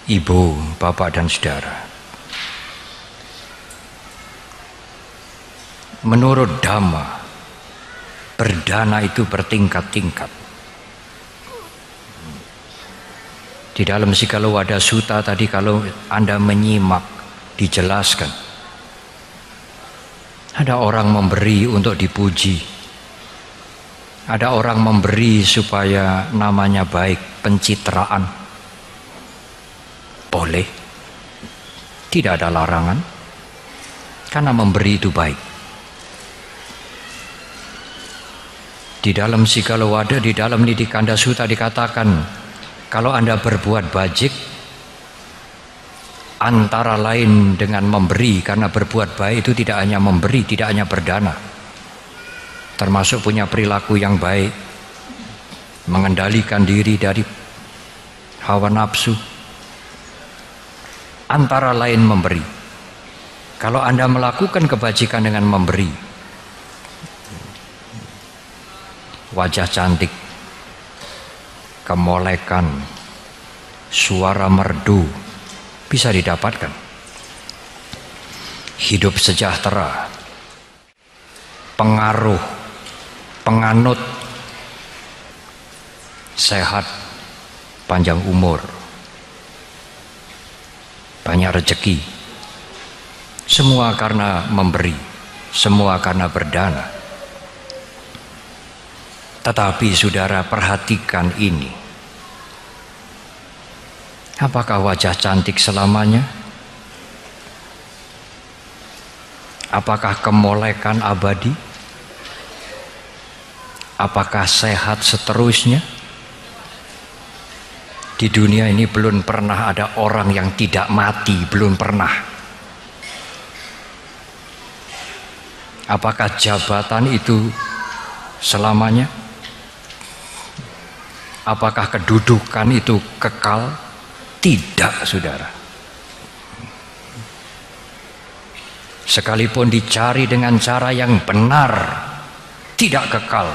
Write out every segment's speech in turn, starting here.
Ibu, bapak dan saudara, menurut Dhamma, berdana itu bertingkat-tingkat. Di dalam Sikalowada Sutta tadi, kalau Anda menyimak, dijelaskan ada orang memberi untuk dipuji, ada orang memberi supaya namanya baik, pencitraan. Boleh, tidak ada larangan, karena memberi itu baik. Di dalam Sikalowada, di dalam Nidikanda Sutta dikatakan, kalau Anda berbuat bajik, antara lain dengan memberi, karena berbuat baik itu tidak hanya memberi, tidak hanya berdana, termasuk punya perilaku yang baik, mengendalikan diri dari hawa nafsu, antara lain memberi. Kalau Anda melakukan kebajikan dengan memberi, wajah cantik, kemolekan, suara merdu bisa didapatkan, hidup sejahtera, pengaruh, penganut, sehat, panjang umur, banyak rezeki. Semua karena memberi, semua karena berdana. Tetapi saudara, perhatikan ini. Apakah wajah cantik selamanya? Apakah kemolekan abadi? Apakah sehat seterusnya? Di dunia ini belum pernah ada orang yang tidak mati, belum pernah. Apakah jabatan itu selamanya? Apakah kedudukan itu kekal? Tidak, saudara. Sekalipun dicari dengan cara yang benar, tidak kekal.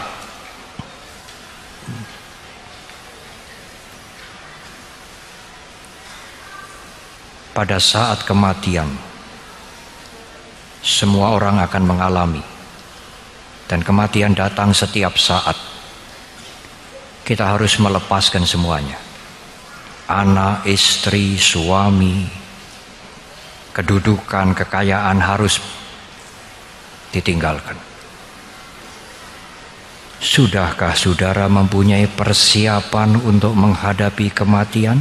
Pada saat kematian, semua orang akan mengalami, dan kematian datang setiap saat. Kita harus melepaskan semuanya. Anak, istri, suami, kedudukan, kekayaan harus ditinggalkan. Sudahkah saudara mempunyai persiapan untuk menghadapi kematian?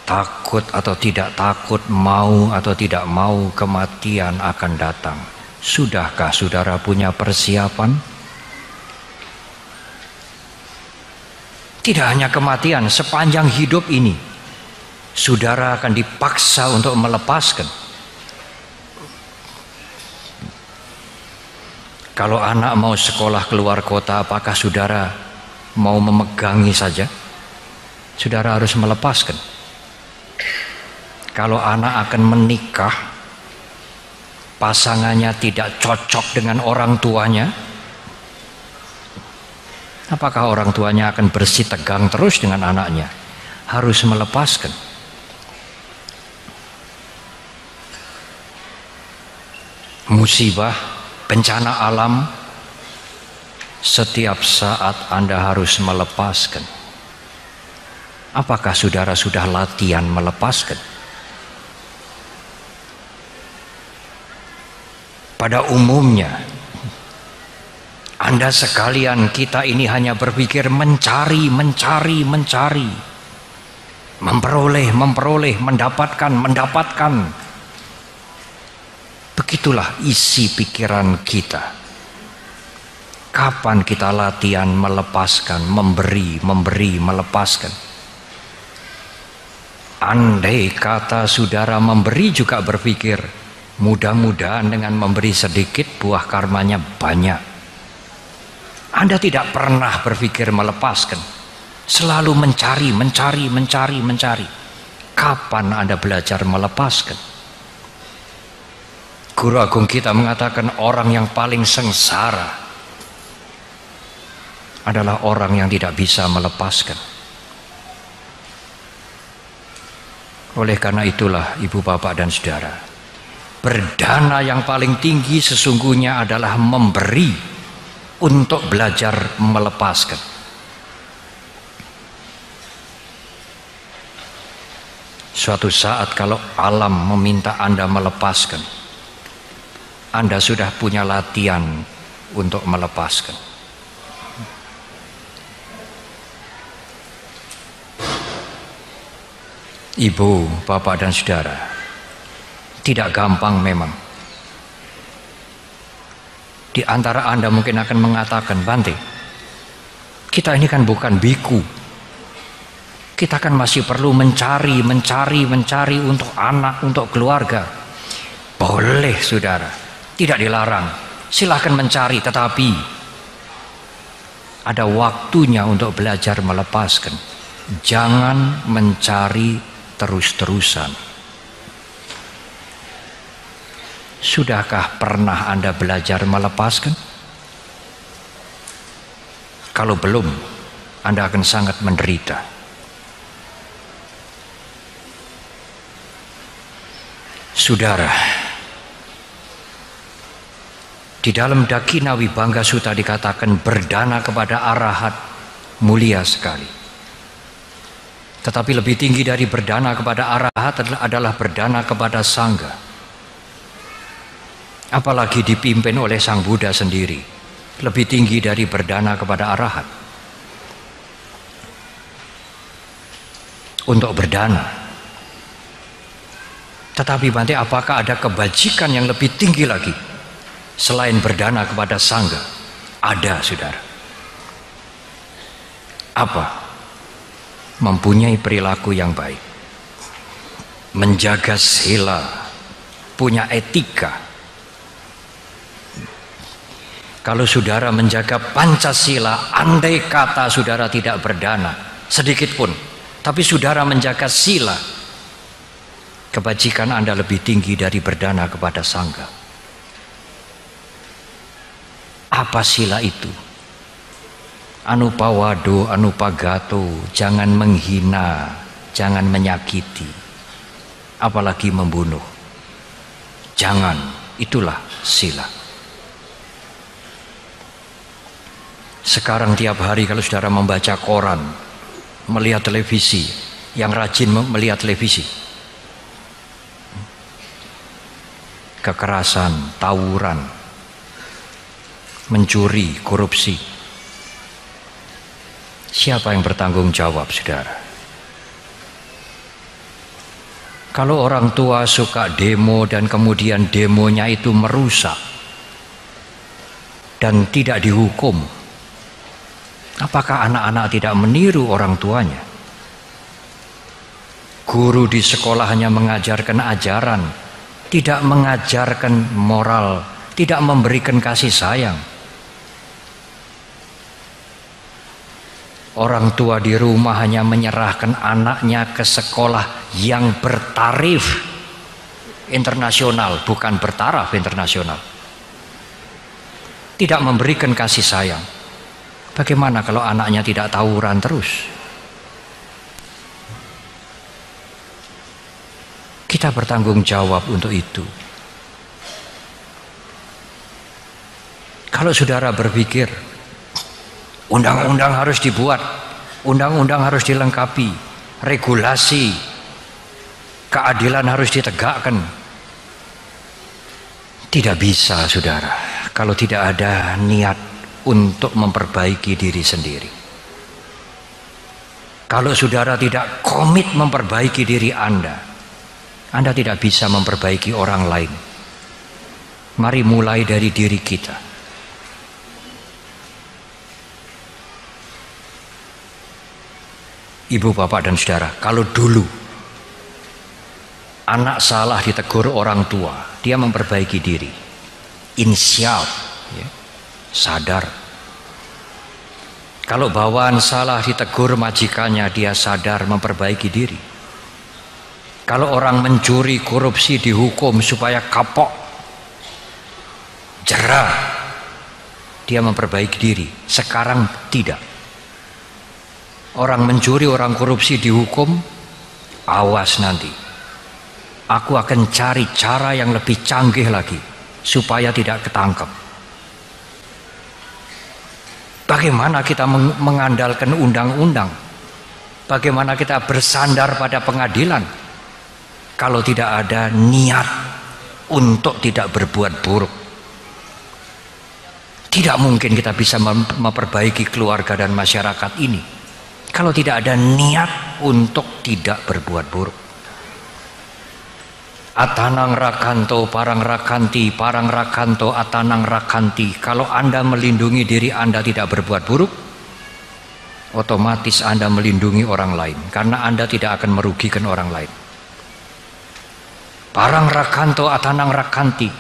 Takut atau tidak takut, mau atau tidak mau, kematian akan datang. Sudahkah saudara punya persiapan? Tidak hanya kematian, sepanjang hidup ini saudara akan dipaksa untuk melepaskan. Kalau anak mau sekolah keluar kota, apakah saudara mau memegangi saja? Saudara harus melepaskan. Kalau anak akan menikah, pasangannya tidak cocok dengan orang tuanya, apakah orang tuanya akan bersitegang terus dengan anaknya? Harus melepaskan. Musibah, bencana alam, setiap saat Anda harus melepaskan. Apakah saudara sudah latihan melepaskan? Pada umumnya, Anda sekalian, kita ini hanya berpikir mencari, memperoleh, mendapatkan. Begitulah isi pikiran kita. Kapan kita latihan melepaskan, memberi, melepaskan? Andai kata saudara memberi juga berpikir, mudah-mudahan dengan memberi sedikit buah karmanya banyak. Anda tidak pernah berpikir melepaskan, selalu mencari. Kapan Anda belajar melepaskan? Guru Agung kita mengatakan orang yang paling sengsara adalah orang yang tidak bisa melepaskan. Oleh karena itulah ibu bapak dan saudara, berdana yang paling tinggi sesungguhnya adalah memberi untuk belajar melepaskan. Suatu saat kalau alam meminta Anda melepaskan, Anda sudah punya latihan untuk melepaskan. Ibu, bapak dan saudara, tidak gampang memang. Di antara Anda mungkin akan mengatakan, Bante, kita ini kan bukan biku. Kita kan masih perlu mencari untuk anak, untuk keluarga. Boleh saudara, tidak dilarang, silahkan mencari, tetapi ada waktunya untuk belajar melepaskan. Jangan mencari terus-terusan. Sudahkah pernah Anda belajar melepaskan? Kalau belum, Anda akan sangat menderita. Saudara, di dalam Dakina Wibangga Sutta dikatakan berdana kepada arahat mulia sekali. Tetapi lebih tinggi dari berdana kepada arahat adalah berdana kepada sangga. Apalagi dipimpin oleh Sang Buddha sendiri, lebih tinggi dari berdana kepada arahat. Untuk berdana. Tetapi Bante, apakah ada kebajikan yang lebih tinggi lagi selain berdana kepada sangga? Ada, saudara. Apa? Mempunyai perilaku yang baik, menjaga sila, punya etika. Kalau saudara menjaga Pancasila, andai kata saudara tidak berdana sedikit pun, tapi saudara menjaga sila, kebajikan Anda lebih tinggi dari berdana kepada sangga. Apa sila itu? Anupawado, anupagato, jangan menghina, jangan menyakiti, apalagi membunuh. Jangan, itulah sila. Sekarang tiap hari kalau saudara membaca koran, melihat televisi, yang rajin melihat televisi, kekerasan, tawuran, mencuri, korupsi. Siapa yang bertanggung jawab, saudara? Kalau orang tua suka demo dan kemudian demonya itu merusak dan tidak dihukum, apakah anak-anak tidak meniru orang tuanya? Guru di sekolah hanya mengajarkan ajaran, tidak mengajarkan moral, tidak memberikan kasih sayang. Orang tua di rumah hanya menyerahkan anaknya ke sekolah yang bertarif internasional, bukan bertaraf internasional. Tidak memberikan kasih sayang. Bagaimana kalau anaknya tidak tawuran terus? Kita bertanggung jawab untuk itu. Kalau saudara berpikir undang-undang harus dibuat, undang-undang harus dilengkapi, regulasi, keadilan harus ditegakkan, tidak bisa, saudara, kalau tidak ada niat untuk memperbaiki diri sendiri. Kalau saudara tidak komit memperbaiki diri Anda tidak bisa memperbaiki orang lain. Mari mulai dari diri kita. Ibu, bapak, dan saudara, kalau dulu anak salah ditegur orang tua, dia memperbaiki diri, insyaallah, ya, sadar. Kalau bawaan salah ditegur majikannya, dia sadar memperbaiki diri. Kalau orang mencuri, korupsi, dihukum supaya kapok, jerah. dia memperbaiki diri. Sekarang tidak. Orang mencuri, orang korupsi dihukum, awas nanti. Aku akan cari cara yang lebih canggih lagi supaya tidak ketangkep. Bagaimana kita mengandalkan undang-undang? Bagaimana kita bersandar pada pengadilan kalau tidak ada niat untuk tidak berbuat buruk? Tidak mungkin kita bisa memperbaiki keluarga dan masyarakat ini kalau tidak ada niat untuk tidak berbuat buruk. Atanang rakanto parang rakanti, parang rakanto atanang rakanti. Kalau Anda melindungi diri Anda tidak berbuat buruk, otomatis Anda melindungi orang lain, karena Anda tidak akan merugikan orang lain. Parang rakanto atanang rakanti.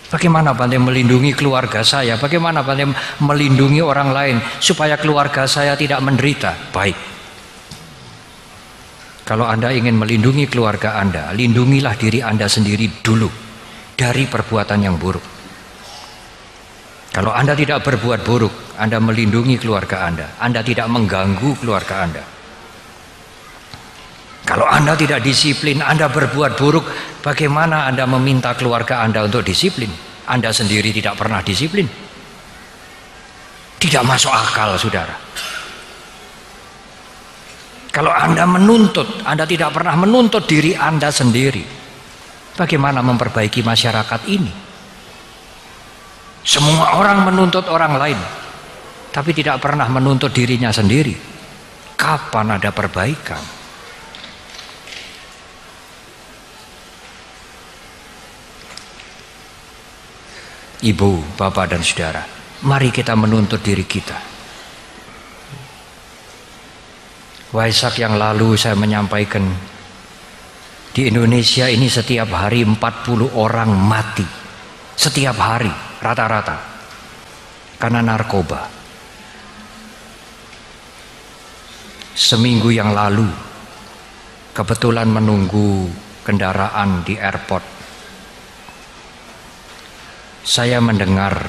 Bagaimana Bante melindungi keluarga saya? Bagaimana Bante melindungi orang lain supaya keluarga saya tidak menderita? Baik. Kalau Anda ingin melindungi keluarga Anda, lindungilah diri Anda sendiri dulu dari perbuatan yang buruk. Kalau Anda tidak berbuat buruk, Anda melindungi keluarga Anda tidak mengganggu keluarga Anda. Kalau Anda tidak disiplin, Anda berbuat buruk, bagaimana Anda meminta keluarga Anda untuk disiplin? Anda sendiri tidak pernah disiplin. Tidak masuk akal, saudara. Kalau Anda menuntut, Anda tidak pernah menuntut diri Anda sendiri. Bagaimana memperbaiki masyarakat ini? Semua orang menuntut orang lain, tapi tidak pernah menuntut dirinya sendiri. Kapan ada perbaikan? Ibu, bapak, dan saudara, mari kita menuntut diri kita. Waisak yang lalu saya menyampaikan, di Indonesia ini setiap hari 40 orang mati. Setiap hari, rata-rata, karena narkoba. Seminggu yang lalu, kebetulan menunggu kendaraan di airport, saya mendengar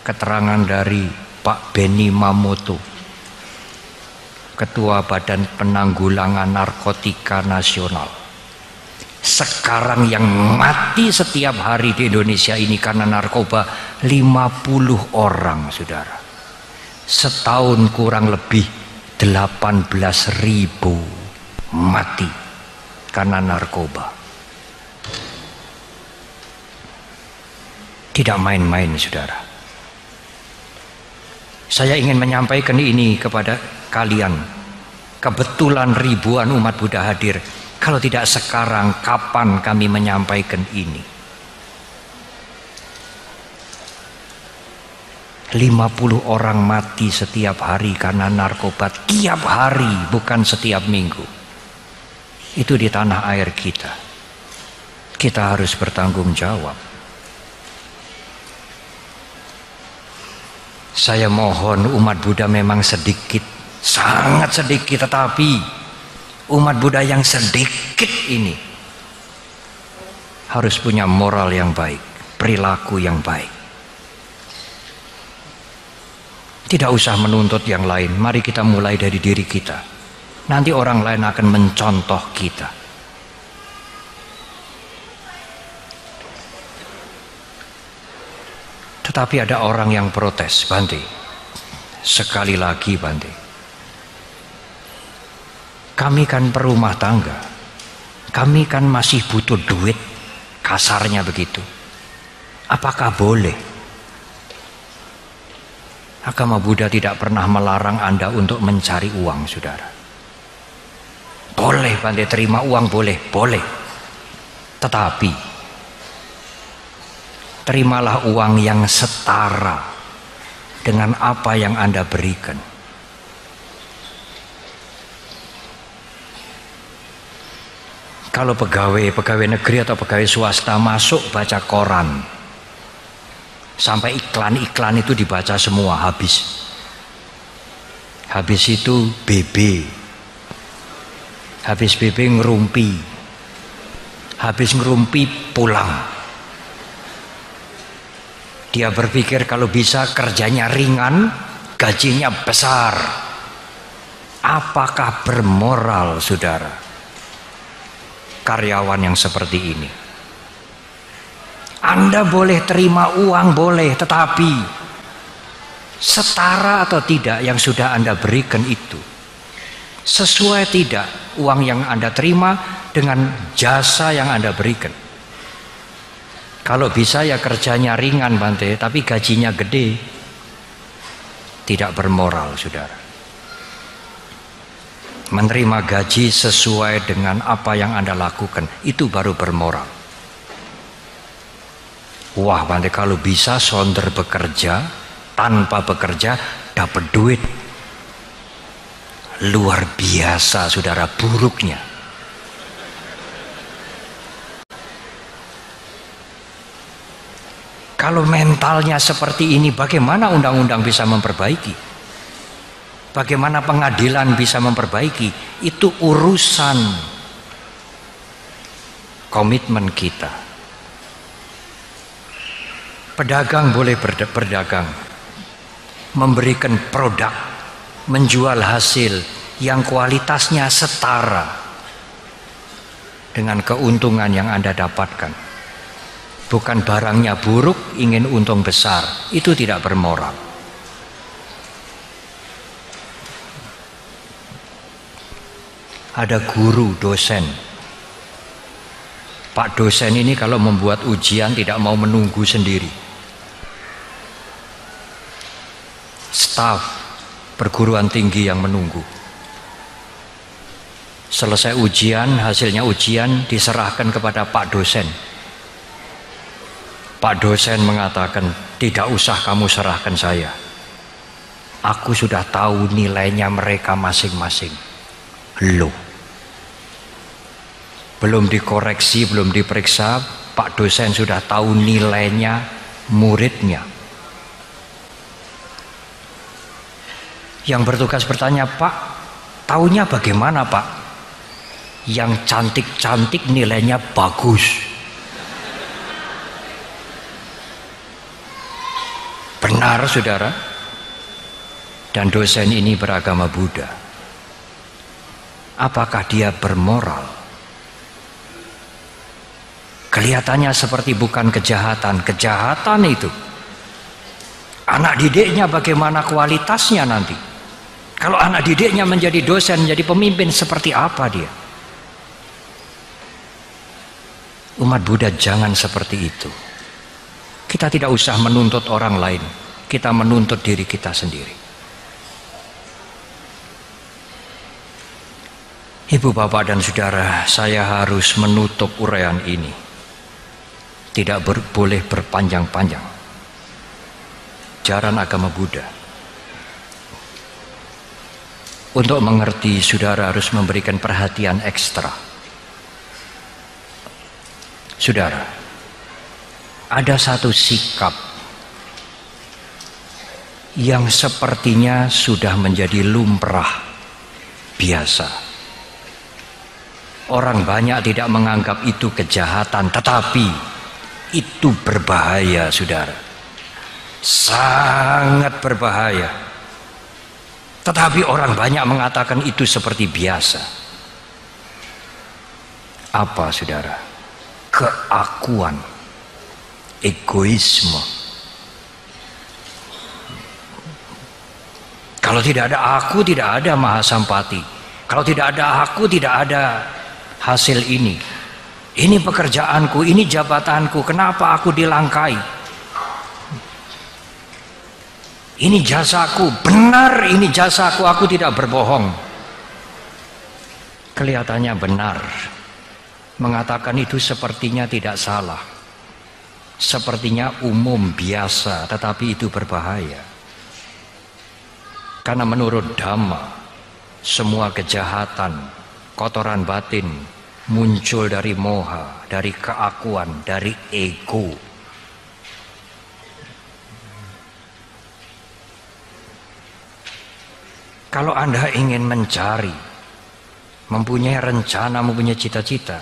keterangan dari Pak Benny Mamoto, Ketua Badan Penanggulangan Narkotika Nasional. Sekarang yang mati setiap hari di Indonesia ini karena narkoba 50 orang, saudara. Setahun kurang lebih 18.000 mati karena narkoba. Tidak main-main, saudara. Saya ingin menyampaikan ini kepada kalian. Kebetulan ribuan umat Buddha hadir. Kalau tidak sekarang, kapan kami menyampaikan ini? 50 orang mati setiap hari karena narkoba. Tiap hari, bukan setiap minggu. Itu di tanah air kita. Kita harus bertanggung jawab. Saya mohon, umat Buddha memang sedikit, sangat sedikit, tetapi umat Buddha yang sedikit ini harus punya moral yang baik, perilaku yang baik. Tidak usah menuntut yang lain, mari kita mulai dari diri kita. Nanti orang lain akan mencontoh kita. Tetapi ada orang yang protes, Bante. Sekali lagi, Bante, kami kan perumah tangga, kami kan masih butuh duit, kasarnya begitu. Apakah boleh? Agama Buddha tidak pernah melarang Anda untuk mencari uang, saudara. Boleh, Bante, terima uang, boleh. Tetapi terimalah uang yang setara dengan apa yang Anda berikan. Kalau pegawai negeri atau pegawai swasta masuk baca koran, sampai iklan-iklan itu dibaca semua, habis itu BB, habis BB ngerumpi, habis ngerumpi pulang. Dia berpikir kalau bisa kerjanya ringan, gajinya besar. Apakah bermoral, saudara, karyawan yang seperti ini? Anda boleh terima uang, boleh, tetapi setara atau tidak yang sudah Anda berikan itu? Sesuai tidak uang yang Anda terima dengan jasa yang Anda berikan? Kalau bisa ya kerjanya ringan, Bante, tapi gajinya gede. Tidak bermoral, saudara. Menerima gaji sesuai dengan apa yang Anda lakukan, itu baru bermoral. Wah, Bante, kalau bisa sonder bekerja, tanpa bekerja dapat duit. Luar biasa, saudara, buruknya. Kalau mentalnya seperti ini, bagaimana undang-undang bisa memperbaiki? Bagaimana pengadilan bisa memperbaiki? Itu urusan komitmen kita. Pedagang boleh berdagang, memberikan produk, menjual hasil yang kualitasnya setara dengan keuntungan yang Anda dapatkan. Bukan barangnya buruk, ingin untung besar. Itu tidak bermoral. Ada guru, dosen. Pak dosen ini kalau membuat ujian tidak mau menunggu sendiri. Staf perguruan tinggi yang menunggu. Selesai ujian, hasilnya ujian diserahkan kepada Pak dosen. Pak dosen mengatakan, tidak usah kamu serahkan saya. Aku sudah tahu nilainya mereka masing-masing. Loh. Belum dikoreksi, belum diperiksa, Pak dosen sudah tahu nilainya muridnya. Yang bertugas bertanya, Pak, taunya bagaimana, Pak? Yang cantik-cantik nilainya bagus. Benar, saudara. Dan dosen ini beragama Buddha. Apakah dia bermoral? Kelihatannya seperti bukan kejahatan. Kejahatan itu. Anak didiknya bagaimana kualitasnya nanti? Kalau anak didiknya menjadi dosen, menjadi pemimpin, seperti apa dia? Umat Buddha jangan seperti itu. Kita tidak usah menuntut orang lain, kita menuntut diri kita sendiri. Ibu, bapak, dan saudara, saya harus menutup uraian ini. Tidak boleh berpanjang-panjang. Ajaran agama Buddha. Untuk mengerti, saudara harus memberikan perhatian ekstra. Saudara, ada satu sikap yang sepertinya sudah menjadi lumrah biasa. Orang banyak tidak menganggap itu kejahatan, tetapi itu berbahaya, saudara. Sangat berbahaya. Tetapi orang banyak mengatakan itu seperti biasa. Apa, saudara? Keakuan. Egoisme. Kalau tidak ada aku, tidak ada Mahasampati. Kalau tidak ada aku, tidak ada hasil ini. Ini pekerjaanku, ini jabatanku, kenapa aku dilangkai? Ini jasaku, benar ini jasaku, aku tidak berbohong. Kelihatannya benar. Mengatakan itu sepertinya tidak salah. Sepertinya umum, biasa, tetapi itu berbahaya. Karena menurut Dhamma, semua kejahatan, kotoran batin muncul dari moha, dari keakuan, dari ego. Kalau Anda ingin mencari, mempunyai rencana, mempunyai cita-cita,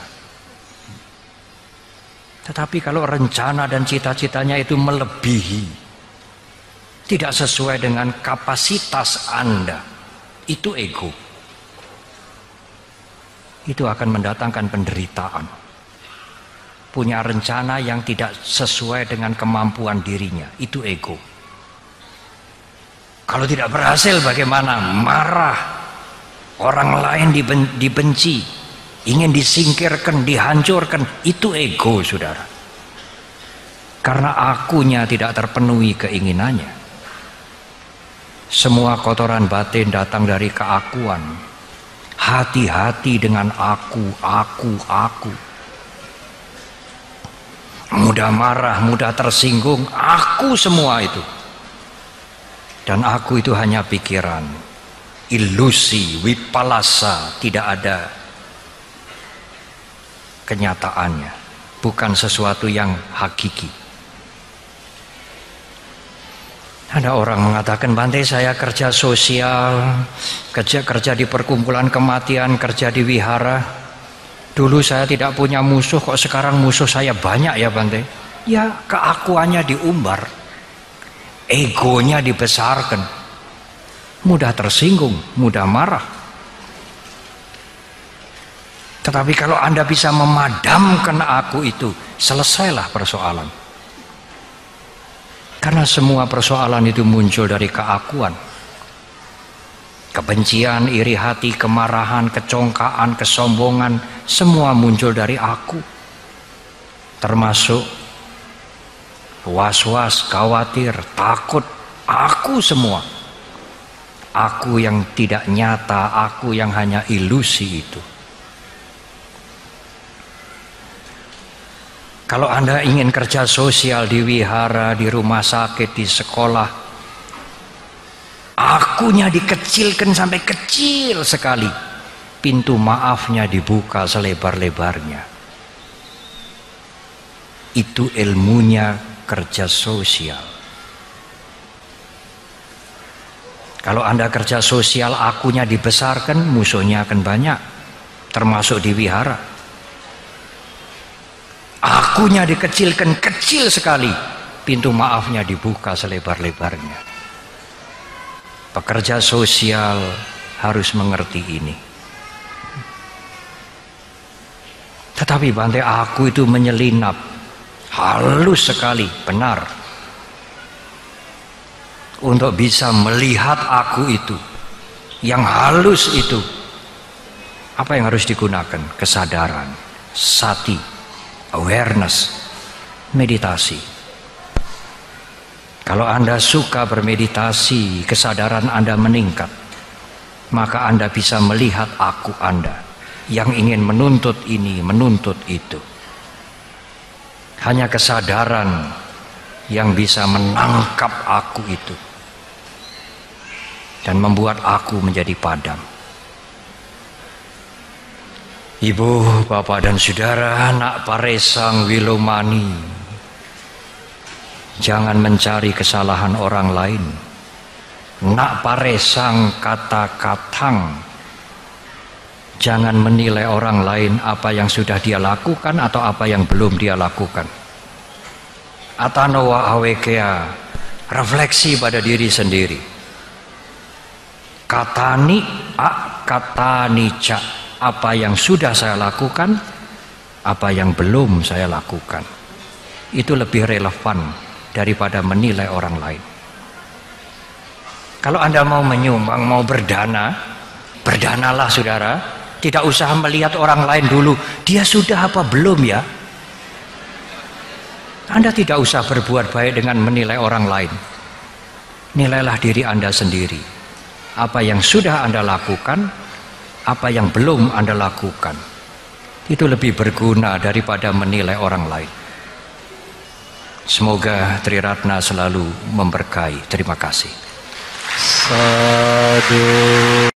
Tetapi kalau rencana dan cita-citanya itu melebihi, tidak sesuai dengan kapasitas Anda, itu ego. Itu akan mendatangkan penderitaan. Punya rencana yang tidak sesuai dengan kemampuan dirinya, itu ego. Kalau tidak berhasil bagaimana? Marah, orang lain dibenci, ingin disingkirkan, dihancurkan, itu ego, saudara. Karena akunya tidak terpenuhi keinginannya. Semua kotoran batin datang dari keakuan. Hati-hati dengan aku. Mudah marah, mudah tersinggung, aku semua itu. Dan aku itu hanya pikiran, ilusi, wipalasa, tidak ada kenyataannya, bukan sesuatu yang hakiki. Ada orang mengatakan, Bante, saya kerja sosial, kerja di perkumpulan kematian, kerja di wihara. Dulu saya tidak punya musuh, kok sekarang musuh saya banyak ya Bante? Ya, keakuannya diumbar, egonya dibesarkan, mudah tersinggung, mudah marah. Tetapi kalau Anda bisa memadamkan aku itu, selesailah persoalan. Karena semua persoalan itu muncul dari keakuan. Kebencian, iri hati, kemarahan, kecongkaan, kesombongan, semua muncul dari aku. Termasuk was-was, khawatir, takut, aku semua. Aku yang tidak nyata, aku yang hanya ilusi itu. Kalau Anda ingin kerja sosial di wihara, di rumah sakit, di sekolah, akunya dikecilkan sampai kecil sekali. Pintu maafnya dibuka selebar-lebarnya. Itu ilmunya kerja sosial. Kalau Anda kerja sosial, akunya dibesarkan, musuhnya akan banyak, termasuk di wihara. Akunya dikecilkan kecil sekali, pintu maafnya dibuka selebar-lebarnya. Pekerja sosial harus mengerti ini. Tetapi Bante, aku itu menyelinap, halus sekali, benar. Untuk bisa melihat aku itu, yang halus itu, apa yang harus digunakan? Kesadaran, sati, awareness, meditasi. Kalau Anda suka bermeditasi, kesadaran Anda meningkat, maka Anda bisa melihat aku Anda yang ingin menuntut ini, menuntut itu. Hanya kesadaran yang bisa menangkap aku itu dan membuat aku menjadi padam. Ibu, bapak dan saudara, nak paresang wilomani, jangan mencari kesalahan orang lain. Nak paresang kata-katang, jangan menilai orang lain apa yang sudah dia lakukan atau apa yang belum dia lakukan. Atanowa awekea, refleksi pada diri sendiri. Katani a katani ca, apa yang sudah saya lakukan, apa yang belum saya lakukan. Itu lebih relevan daripada menilai orang lain. Kalau Anda mau menyumbang, mau berdana, berdanalah saudara. Tidak usah melihat orang lain dulu, dia sudah apa belum ya. Anda tidak usah berbuat baik dengan menilai orang lain. Nilailah diri Anda sendiri. Apa yang sudah Anda lakukan, apa yang belum Anda lakukan, itu lebih berguna daripada menilai orang lain. Semoga Triratna selalu memberkahi. Terima kasih. Sadhu.